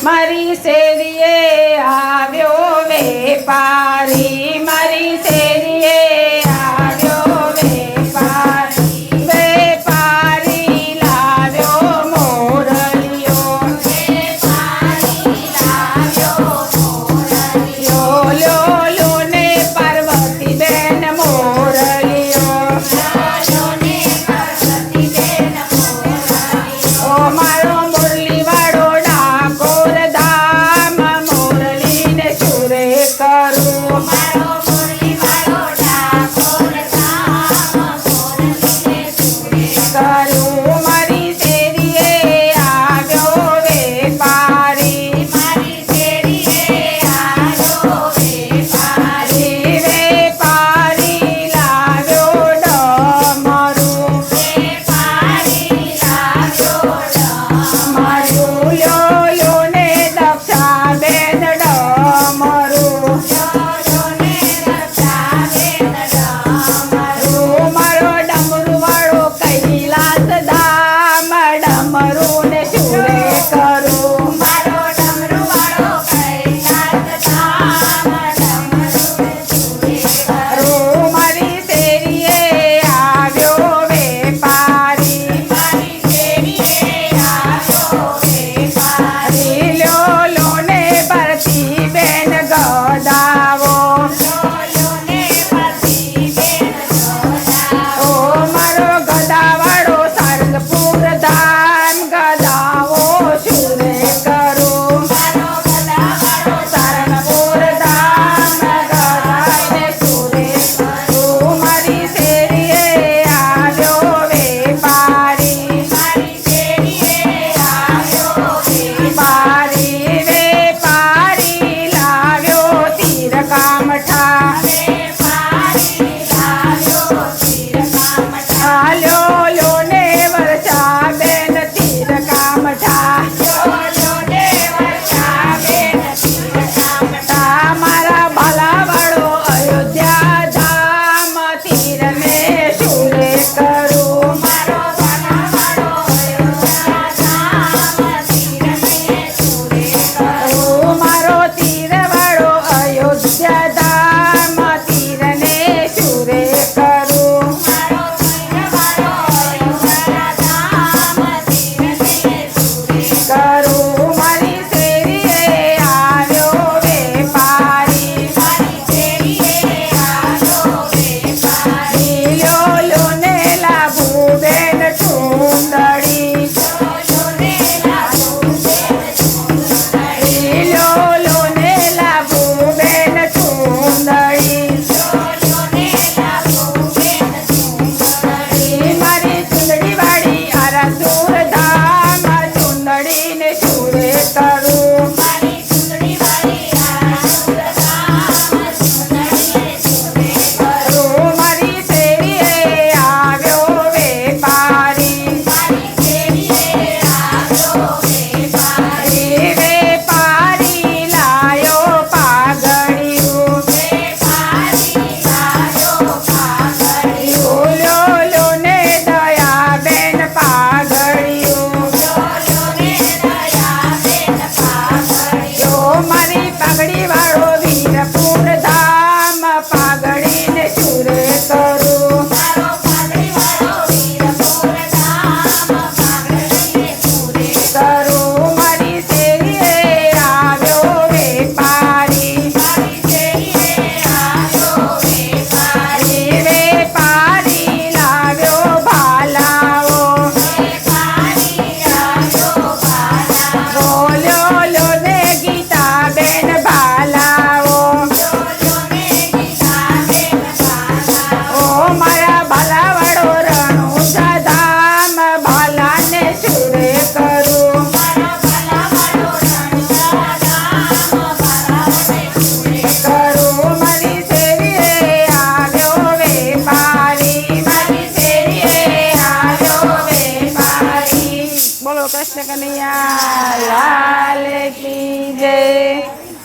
મારી શેરીએ આવ્યો વેપારી, મારી શેરીએ આવ્યો વેપારી, વેપારી લાવ્યો મોરલિયો, વેપારી લાવ્યો મોરલિયો, લ્યો લ્યો ને પાર્વતી બેન મોરલિયો, લ્યો ને પાર્વતી બેન મોરલિયો, ઓ મારો મુરલી વાળો ડાકોર ધામ મોરલીને સુરે કરું, મારો મુરલી વાળો ડાકોર ધામ મોરલીને સુરે કરું, મારી શેરીએ આવ્યો વેપારી, મારી શેરીએ આવ્યો વેપારી, વેપારી લાવ્યો ડમરું, વેપારી લાવ્યો ડમરું, લ્યો લ્યો ને દક્ષાબેન ડમરું, લ્યો લ્યો ને દક્ષાબેન ડમરું, મારો ડમરું વાળો કૈલાસ ધામ ડમરું ને સુરે કરું, મારો ડમરું વાળો કૈલાસ ધામ ડમરું ને સુરે કરું, મારી શેરીએ આવ્યો વેપારી, મારી શેરીએ આવ્યો વેપારી, લ્યો લ્યો ને ભરતી બેન ગદાવો, લ્યો લ્યો ને ભરતી બેન ગદાવો, મારો ગદાવાળો સારંગપુર ધામ ગદાવો સુરે કરું, મારો ગદાવાળો સારંગપુર ધામ ગદાઈને સુરે કરું, મારી શેરીએ આવ્યો વેપારી, મારી શેરીએ આવ્યો વેપારી, વેપારી લાવ્યો તીર કામઠા, વેપારી લાવ્યો તીર કામઠા, લ્યો લ્યો ને વર્ષાબેન તીર કામઠા, લ્યો લ્યો ને વર્ષાબેન તીર કામઠા, મારા બાલાવાળો અયોધ્યા ધામ તીરને સુરે કરું, મારો બાલાવાળો અયોધ્યા ધામ તીરને સુરે કરું, મારો તીરવાળો અયોધ્યા ધામ તીરને સુરે કરું, મારો તીરવાળો અયોધ્યા ધામ તીરને સુરે કરું, મારી શેરીએ આવ્યો વેપારી, મારી શેરીએ આવ્યો વેપારી, લ્યો લ્યો ને લાભુ બેન ચૂંદડી, લ્યો લ્યો ને લાભુ બેન ચૂંદડી, લ્યો લ્યો ને લાભુ બેન ચૂંદડી, લ્યો લ્યો ને લાભુ બેન ચૂંદડી, મારી ચૂંદડી વાળી આરાસુર ધામ ચૂંદડીને સુરે કરું, મારી ચૂંદડી વાળી આરાસુર ધામ ચૂંદડીને સુરે કરું, મારી શેરીએ આવ્યો વેપારી, મારી શેરીએ આવ્યો વેપારી, વેપારી લાયો પાઘડિયું, વેપારી લાયો પાઘડિયું, લ્યો લ્યો ને દયાબેન પાઘડિયું, લ્યો લ્યો ને દયાબેન પાઘડિયું, મારી પાઘડી વાળો વીરપુર ધામ પાઘડીને સુરે કરું, મારો પાઘડી વાળો વીરપુર ધામ પાઘડીને સુરે કરું, મારી શેરીએ આવ્યો વેપારી, મારી શેરીએ આવ્યો વેપારી, વેપારી લાવ્યો ભાલાઓ, વેપારી લાવ્યો ભાલાઓ, લ્યો લ્યો ને ગીતાબેન ભાલાઓ, લ્યો લ્યો ને ગીતાબેન ભાલાઓ, મારા ભાલાવાળો રણુજા ધામ ભાલાને સુરે કરું, મારો ભાલાવાળો રણુજા ધામ ભાલાને સુરે કરું, મારી શેરીએ આવ્યો વેપારી, મારી શેરીએ આવ્યો વેપારી, બોલો કૃષ્ણ કનૈયા લાલ કી જય।